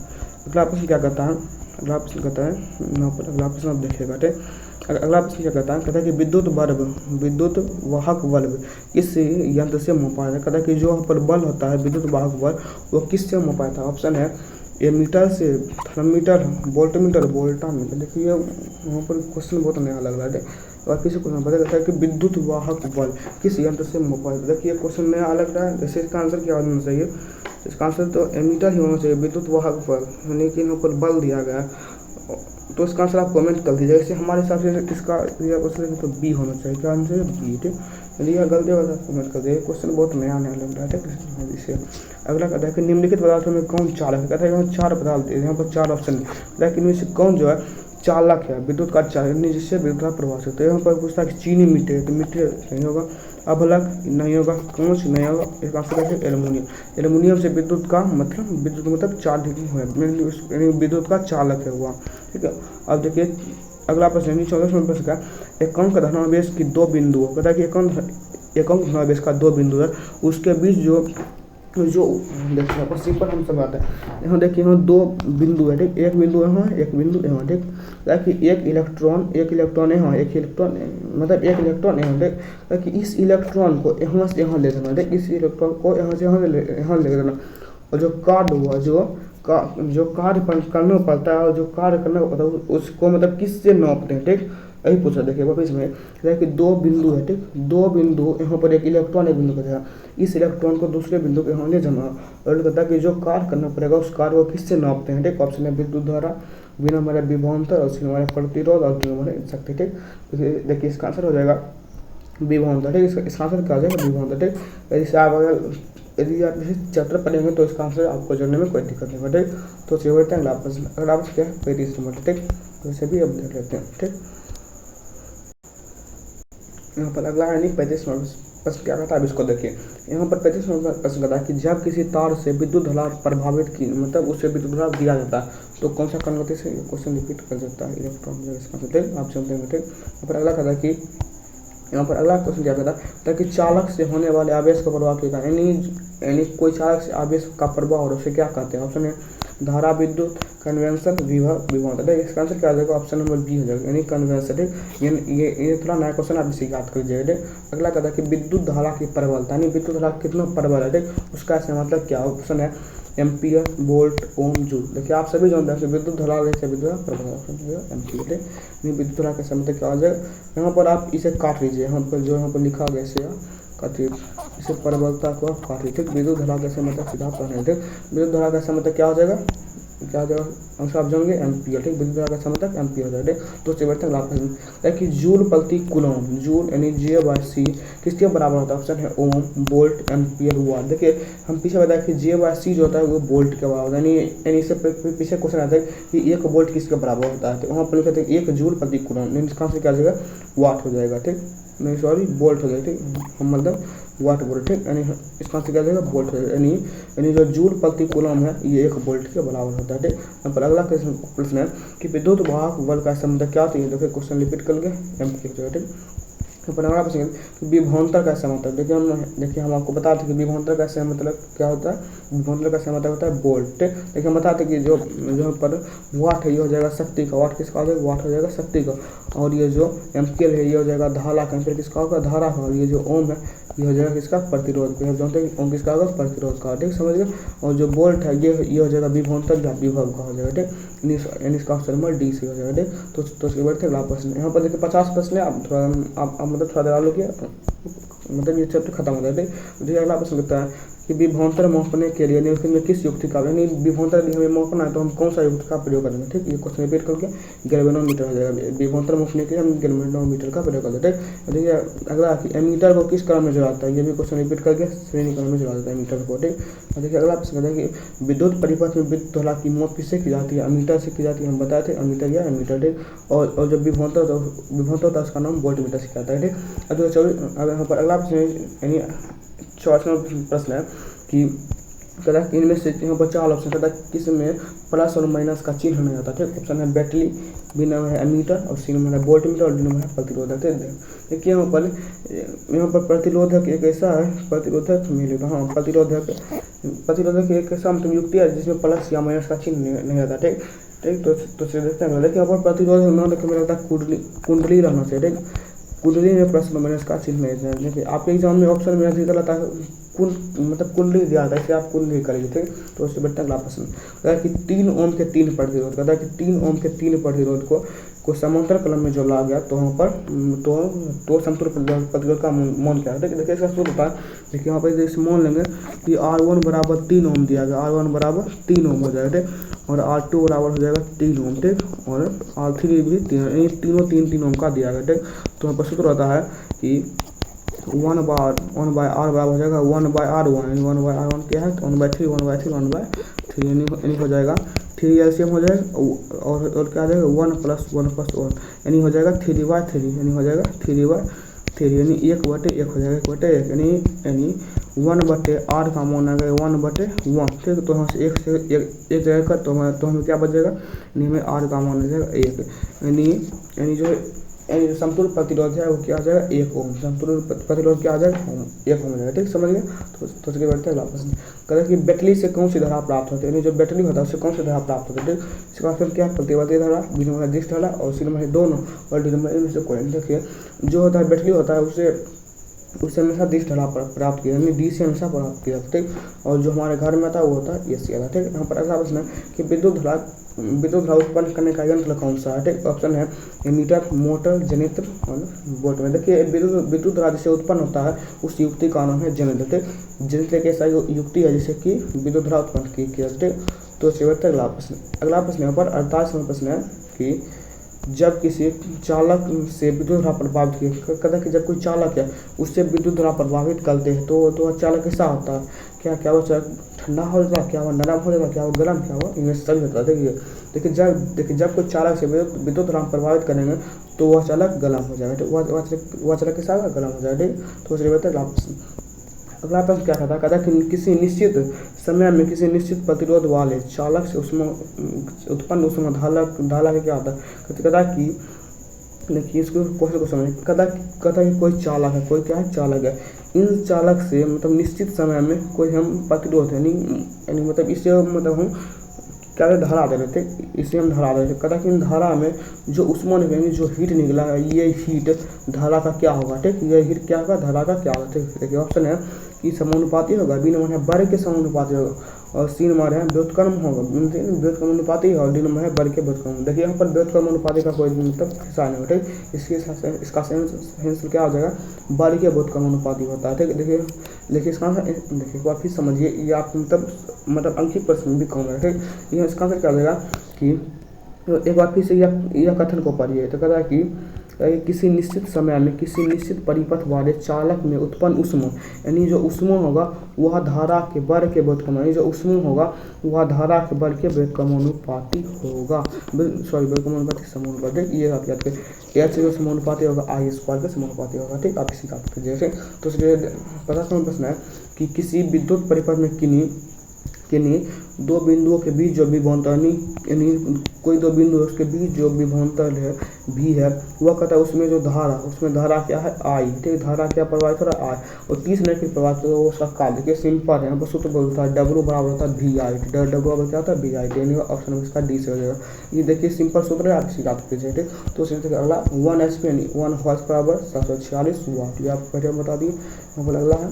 अगला प्रश्न क्या कहता है? अगला प्रश्न कहता है यहाँ पर अगला प्रश्न आप देखिएगा, ठीक। अगला प्रश्न क्या कहता है? कहता है कि विद्युत वाहक बल्ब किस यंत्र से मापा जाता है? कहता है कि जो यहाँ पर बल्ब होता है विद्युत वाहक बल्ब वो किससे मापा जाता है? ऑप्शन है एमीटर से, थर्मीटर, वोल्टमीटर, वोल्टामीटर। देखिए वहाँ पर क्वेश्चन बहुत नया लग रहा है और किसी क्वेश्चन पता चलता है कि विद्युत वाहक बल किस यंत्र से मापा जाता है। देखिए क्वेश्चन नया अलग रहा है, जैसे इसका आंसर क्या होना चाहिए? इसका आंसर तो एमीटर ही होना चाहिए, विद्युत वाहक बल, यानी कि यहाँ पर बल दिया गया है तो इसका आंसर आप कमेंट कर दीजिए। जैसे हमारे हिसाब से इसका क्वेश्चन तो बी होना चाहिए, क्या आंसर है? बी, ठीक। यदि यह गलती होता है कमेंट कर दीजिए। क्वेश्चन बहुत नया लग रहा है, ठीक। इसे अगला कहता है कि निम्नलिखित पदार्थों में कौन चालक है? कहता है यहाँ 4 पदार्थ यहाँ पर 4 ऑप्शन है, कहता है कि इनमें से कौन जो है चालक है, विद्युत का चालक जिससे विद्युत का प्रवाह होता है। यहाँ पर पूछता है कि चीनी मिट्टी है तो मिट्टी नहीं होगा, अभलक नहीं होगा, कांच नहीं होगा। इसका आंसर है एल्युमिनियम। एल्युमिनियम से विद्युत का मतलब चार्ज यानी विद्युत का चालक है हुआ, ठीक है। अब देखिए अगला प्रश्न 14 नंबर प्रश्न का एकांक धनावेश की 2 बिंदु, कहता है कि एकांक धनावेश का 2 बिंदु है उसके बीच जो देखिए पर सिंपल हम सब आता है। यहाँ देखिए यहाँ 2 बिंदु है, ठीक। एक बिंदु यहाँ, एक बिंदु यहाँ, ठीक। ताकि एक इलेक्ट्रॉन यहाँ, एक इलेक्ट्रॉन मतलब एक इलेक्ट्रॉन यहाँ, ठीक। ताकि इस इलेक्ट्रॉन को यहाँ से यहाँ ले देना, ठीक। इस इलेक्ट्रॉन को यहाँ से यहाँ ले देना और जो कार्ड हुआ जो कार्य करना पड़ता है और जो कार्य करना पड़ता है उसको मतलब किससे नापते हैं, ठीक। अभी पूछा देखिए वापस में कि दो बिंदु है, ठीक, दो बिंदु, यहाँ पर एक इलेक्ट्रॉन एक बिंदु का है, इस इलेक्ट्रॉन को दूसरे बिंदु के यहाँ ले जाना, और कहता है कि जो कार्य करना पड़ेगा उस कार्य को किससे नापते हैं, ठीक। ऑप्शन है विद्युत धारा, बी नंबर है विभवांतर, और सी नंबर है प्रतिरोध, और डी नंबर है शक्ति, ठीक। देखिए इसका आंसर हो जाएगा विभवांतर, ठीक। इसका आंसर क्या हो जाएगा विभवांतर, ठीक। यदि आप इसे चैप्टर पढ़ेंगे तो इसका आंसर आपको जानने में कोई दिक्कत नहीं है, ठीक। तो चलिए बढ़ते हैं अगला प्रश्न। अगला प्रश्न क्या है 35 नंबर, ठीक। तो इसे भी अब देख लेते हैं, ठीक। यहाँ पर अगला है नहीं 35 नंबर प्रश्न क्या कहता है, अब इसको देखिए। यहाँ पर 35 नंबर प्रश्न कहता है कि जब किसी तार से विद्युत धारा प्रभावित की, मतलब उससे विद्युत धारा दिया जाता है तो कौन सा कण गति से क्वेश्चन रिपीट कर सकता है, इलेक्ट्रॉन, इसका आंसर आप चलते हैं, ठीक। यहाँ पर अगला कहता है कि यहाँ पर अगला क्वेश्चन क्या कहता है, ताकि चालक से होने वाले आवेश का प्रभाव क्या है, यानी कोई चालक से आवेश का प्रभाव और उसे क्या कहते हैं। ऑप्शन है धारा, विद्युत, कन्वेंशन, विभव, विभवांतर। इसका आंसर क्या आ जाएगा, ऑप्शन नंबर बी हो जाएगा, यानी कन्वेंशन। ये थोड़ा नया क्वेश्चन आप इसे याद कर लीजिएगा। अगला कहता है कि विद्युत धारा की प्रबलता, यानी विद्युत धारा कितना प्रबल है, उसका ऐसा मतलब क्या। ऑप्शन है एम्पियर, वोल्ट, ओम, जूल। देखिए आप सभी जानते हैं कि विद्युत धारा जैसे विद्युत धारा प्रबल एम्पियर, यानी विद्युत धारा का मतलब क्या हो जाएगा। यहाँ पर आप इसे काट लीजिए, यहाँ पर जो यहाँ पर लिखा गया इसे काटिए, इसे प्रबलता को आप काटिए, ठीक। विद्युत धारा कैसे मतलब सीधा पढ़ने, ठीक। विद्युत धारा कैसे मतलब क्या हो जाएगा, क्या हो जाएगा आंसर आप जानेंगे एम्पियर, ठीक। विद्युत धारा का मतलब एम्पियर हो जाएगा, ठीक। तो उससे बढ़ते हैं लाभ कि जूल प्रति कूलम, जूल यानी J/C किसके बराबर होता है। ऑप्शन है ओम, वोल्ट, एम्पियर, वाट। देखिए हम पीछे बताया कि J/C जो होता है वो वोल्ट के बराबर होता है, यानी इससे पीछे क्वेश्चन आता है कि एक वोल्ट किसके बराबर होता है, तो वहाँ पर लिखते हैं 1 जूल प्रति कूलम, इसका आंसर क्या हो जाएगा वाट हो जाएगा, ठीक। नहीं सॉरी वोल्ट हो जाएगा, ठीक। हम मतलब वाट वोल्ट, ठीक। यानी इसका आंसर क्या जाएगा वोल्ट हो जाएगा, यानी जो जूल प्रति कूलम है ये 1 वोल्ट के बराबर होता है, ठीक। यहाँ पर अगला प्रश्न है कि विद्युत वाहक बल का संबंध क्या चाहिए। देखिए क्वेश्चन रिपीट कर गए एम्पियर हो जाएगा, ठीक। पर अगला प्रश्न कि विभवांतर का ऐसा मतलब, देखिए हम आपको बताते हैं कि विभवांतर का ऐसा मतलब क्या होता है। विभवांतर का ऐसा मतलब होता है वोल्ट, ठीक। देखिए हम बताते हैं कि जो यहाँ पर वाट है ये हो जाएगा शक्ति का, वाट किसका हो जाएगा, वाट हो जाएगा शक्ति का। और ये जो एम्पियर है ये हो जाएगा धारा का, एम्पियर किसका होगा धारा का। और ये जो ओम है ये हो जाएगा किसका प्रतिरोध का, जानते हैं ओम किसका होगा प्रतिरोध का, ठीक समझ गए। और जो वोल्ट है ये हो जाएगा विभवांतर या विभव का हो जाएगा, ठीक। यानी इसका ऑप्शन नंबर डी से हो जाएगा, ठीक। तो इसके बाद अगला प्रश्न यहाँ पर देखिए 50 प्रश्न है, आप थोड़ा मतलब थोड़ा देर आलू किया मतलब ये चैप्टर खत्म हो जाता है। मुझे अगला प्रश्न करता है कि विभवांतर मापने के लिए निम्नलिखित में किस युक्ति का, यानी विभवांतर यदि हमें मापना है तो हम कौन सा युक्ति का प्रयोग करेंगे, ठीक। ये क्वेश्चन रिपीट करके गैल्वेनोमीटर हो जाएगा। विभवांतर मापने के लिए हम गैल्वेनोमीटर का प्रयोग करते हैं, ठीक। देखिए अगला कि एमीटर को किस क्रम में जलाता है, ये भी क्वेश्चन रिपीट करके श्रेणी क्रम में जला देता है एमीटर को, ठीक। देखिए अगला प्रश्न कहता है कि विद्युत परिपथ में विद्युत धारा की माप किससे की जाती है, अमीटर से की जाती है। हम बताए थे अमीटर या एमीटर, ठीक। और जब विभवांतर होता है उसका नाम वोल्टमीटर से कहता है, ठीक। अब यहाँ पर अगला प्रश्न यानी 24वां प्रश्न है कि कहता है कि इनमें से यहाँ पर 4 ऑप्शन कहता है किसमें प्लस और माइनस का चिन्ह नहीं आता, ठीक। ऑप्शन है बैटरी, बी नंबर है एमीटर, और सी नंबर है वोल्टमीटर, और डी नंबर है प्रतिरोधक। देखिए यहाँ पर प्रतिरोधक एक ऐसा है, प्रतिरोधक मिलेगा, हाँ प्रतिरोधक एक ऐसा मतलब युक्ति है जिसमें प्लस या माइनस का चिन्ह नहीं आता, ठीक। तो देखते हैं देखिए यहाँ पर प्रतिरोधक ना देखिए मेरा लगता है कुंडली रहना चाहिए, ठीक। कुंडली में प्लस माइनस का चिन्ह नहीं है। देखिए आपके एग्जाम में ऑप्शन में अधिकतर आता है मतलब कुंडली दिया जाता है, इसे आप कुंडली करेंगे, ठीक। तो उससे बढ़ता अगला प्रश्न कहता है कि 3 ओम के 3 प्रतिरोध, कहता है कि 3 ओम के 3 प्रतिरोध को समांतर क्रम में जोड़ा गया तो वहाँ पर तो समतुल्य प्रतिरोध का मान क्या है। देखिए इसका सूत्र होता है, देखिए यहाँ पर जैसे मान लेंगे कि R1 बराबर 3 ओम दिया गया, R1 बराबर 3 ओम हो जाएगा, ठीक। और R2 बराबर हो जाएगा 3 ओम, ठीक। और R3 भी 3 ओम का दिया गया, ठीक। तो यहाँ पर सूत्र होता है कि 1 बाय R बराबर हो जाएगा 1/R1, यानी 1/R1 क्या है 1/3 1/3 यानी हो जाएगा 3 एलसीएम हो जाएगा और क्या आ जाएगा 1 + 1 यानी हो जाएगा 3/3 यानी हो जाएगा 3/3 यानी 1/1 हो जाएगा 1/1 यानी 1/R का मान आ गया 1/1, ठीक। तो यहाँ से एक जगह का तो हमें क्या बचेगा, यानी हमें R का मान आ जाएगा 1, यानी जो समतुल्य प्रतिरोध है वो क्या आ जाएगा 1 ओम, समतुल्य प्रतिरोध क्या आ जाएगा 1 ओम हो जाएगा, ठीक समझ गए। तो उसके बढ़ते हैं प्रश्न कहते हैं कि बैटरी से कौन सी धारा प्राप्त होती है, यानी जो बैटरी होता है उससे कौन सी धारा प्राप्त होती है, ठीक। इसका आंसर क्या है प्रतिवर्ती धारा, बी नंबर है दिश धारा, और सी नंबर है दोनों, और डी नंबर इनमें से कोई। देखिए जो होता है बैटरी होता है उससे उससे हमेशा डी से प्राप्त किया, यानी डी से हमेशा प्राप्त किया, ठीक। और जो हमारे घर में था वो था AC था, ठीक। यहाँ पर अगला प्रश्न है कि विद्युत धारा उत्पन्न करने का यंत्र कौन सा है, ठीक। ऑप्शन है एमीटर, मोटर, जनरेटर और वोल्ट में। देखिए विद्युत धारा जिसे उत्पन्न होता है उस युक्ति का नाम है जनरेटर, ठीक। जनरेटर एक ऐसा युक्ति है जिससे कि विद्युत धारा उत्पन्न की जाती है। तो चलिए अगला प्रश्न यहाँ पर 48वां प्रश्न है कि जब किसी चालक से विद्युत धारा प्रभावित की, कहता है कि जब कोई चालक है उससे विद्युत धारा प्रभावित करते हैं तो चालक कैसा होता है, क्या वो ठंडा हो जाता है, क्या वो नरम हो जाता है, क्या वो गर्म, क्या वो इनमें सभी होता है। देखिए जब कोई चालक से विद्युत धारा प्रभावित करेंगे तो वह चालक गर्म हो जाएगा, तो वह चालक कैसा होगा, गर्म हो जाएगा, ठीक। तो चलिए अगला प्रश्न क्या कहता है कि किसी निश्चित समय में किसी निश्चित प्रतिरोध वाले चालक से उत्पन्न ऊष्मा ढाला क्या होता है, कहता है कि देखिए इसको क्वेश्चन को समझिए। कहता है कि कोई चालक है, कोई क्या है, चालक है। इन चालक से मतलब निश्चित समय में कोई हम प्रतिरोध यानी मतलब इससे मतलब हम क्या धारा दे रहे थे, इसे हम धारा दे रहे थे। कहता कि इन धारा में जो ऊष्मा निकलेगी, जो हीट निकला है, ये हीट धारा का क्या होगा, ठीक। ये हीट क्या होगा, धारा का क्या होगा, ठीक। देखिए ऑप्शन है कि समानुपाती होगा, बी नंबर है वर्ग के समानुपाती होगा, और सी नंबर है व्युत्क्रम होगा, व्युत्क्रम अनुपाती और डी नंबर है वर्ग के व्युत्क्रम। देखिए यहाँ पर व्युत्क्रम अनुपाती का कोई मतलब हिस्सा नहीं होता, इसका आंसर क्या हो जाएगा, वर्ग के व्युत्क्रम अनुपाती होता है, ठीक। देखिए इसका आंसर देखिए एक बार फिर समझिए, ये आप मतलब अंकित प्रश्न भी कम है, ठीक। यह इसका आंसर क्या हो जाएगा कि एक बार फिर से यह कथन को पढ़िए। तो कहता है कि किसी निश्चित समय में किसी निश्चित परिपथ वाले चालक में उत्पन्न ऊष्मा, यानी जो ऊष्मा होगा वह धारा के वर्ग के व्युत्क्रम, यानी जो ऊष्मा होगा वह धारा के वर्ग के व्युत्क्रमानुपाती होगा, व्युत्क्रमानुपाती समानुपाती। ये आप याद करें, एच जो समानुपाती होगा आई स्क्वायर के समानुपाती होगा, ठीक। आप इसी बात कीजिए। तो इसलिए 50वां प्रश्न है कि किसी विद्युत परिपथ में किन्हीं दो बिंदुओं के बीच जो विभवांतर यानी कोई दो बिंदु है उसके बीच जो विभवांतर है भी है, वह कहता है उसमें धारा क्या है, आई, ठीक। धारा क्या प्रवाहित हो रहा है, आई, और 30 मिनट की प्रवाहित हो वो उसका काल। देखिए सिंपल है, यहाँ पर सूत्र बोलता है W बराबर होता है VI, W बराबर क्या होता है VI, यानी ऑप्शन इसका डी से हो जाएगा। ये देखिए सिंपल सूत्र है, आप इसी बात कीजिए, ठीक। तो अगला 1 HP यानी 1 हॉर्स बराबर 746 वाट, ये आप पहले बता दिए। यहाँ पर अगला है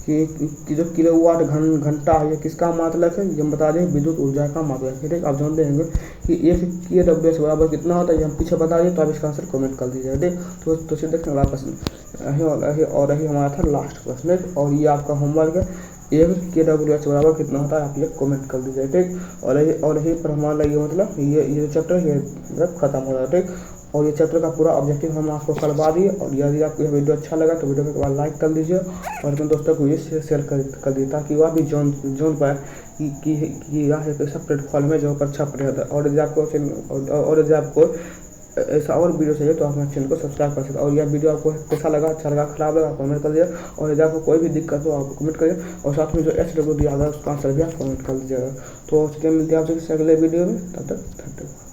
कि जो किलोवाट घंटा है ये किसका मात्रक है, ये हम बता दें विद्युत ऊर्जा का मात्रक है, ठीक। आप जानते हैं कि 1 kWh बराबर कितना होता है, ये हम पीछे बता दें, तो आप इसका आंसर कमेंट कर दीजिए, ठीक। तो सीधे अगला प्रश्न और यही हमारा था लास्ट प्रश्न, और ये आपका होमवर्क है। 1 kWh बराबर कितना होता है आप ये कमेंट कर दीजिए, ठीक। और यही पर हमारा ये मतलब ये चैप्टर ये मतलब खत्म हो रहा है, ठीक। और ये चैप्टर का पूरा ऑब्जेक्टिव हम आपको करवा दिए। और यदि आपको यह वीडियो अच्छा लगा तो वीडियो को एक बार लाइक कर दीजिए और अपने दोस्तों को ये शेयर कर दिए, ताकि वह भी जान पाए कि यह एक ऐसा प्लेटफॉर्म है जो पर छप रहा था। और यदि आपको ऐसा और वीडियो चाहिए तो आप हमारे चैनल को सब्सक्राइब कर सकते हैं। और यह वीडियो आपको कैसा लगा, अच्छा लगा, खराब लगा, कमेंट कर दीजिए। और यदि आपको कोई भी दिक्कत हो आप कमेंट करिए, और साथ में जो SW दिया गया उसका आंसर भी आप कमेंट कर दीजिएगा। तो चलिए मिलते हैं आपसे अगले वीडियो में, तब तक धन्यवाद।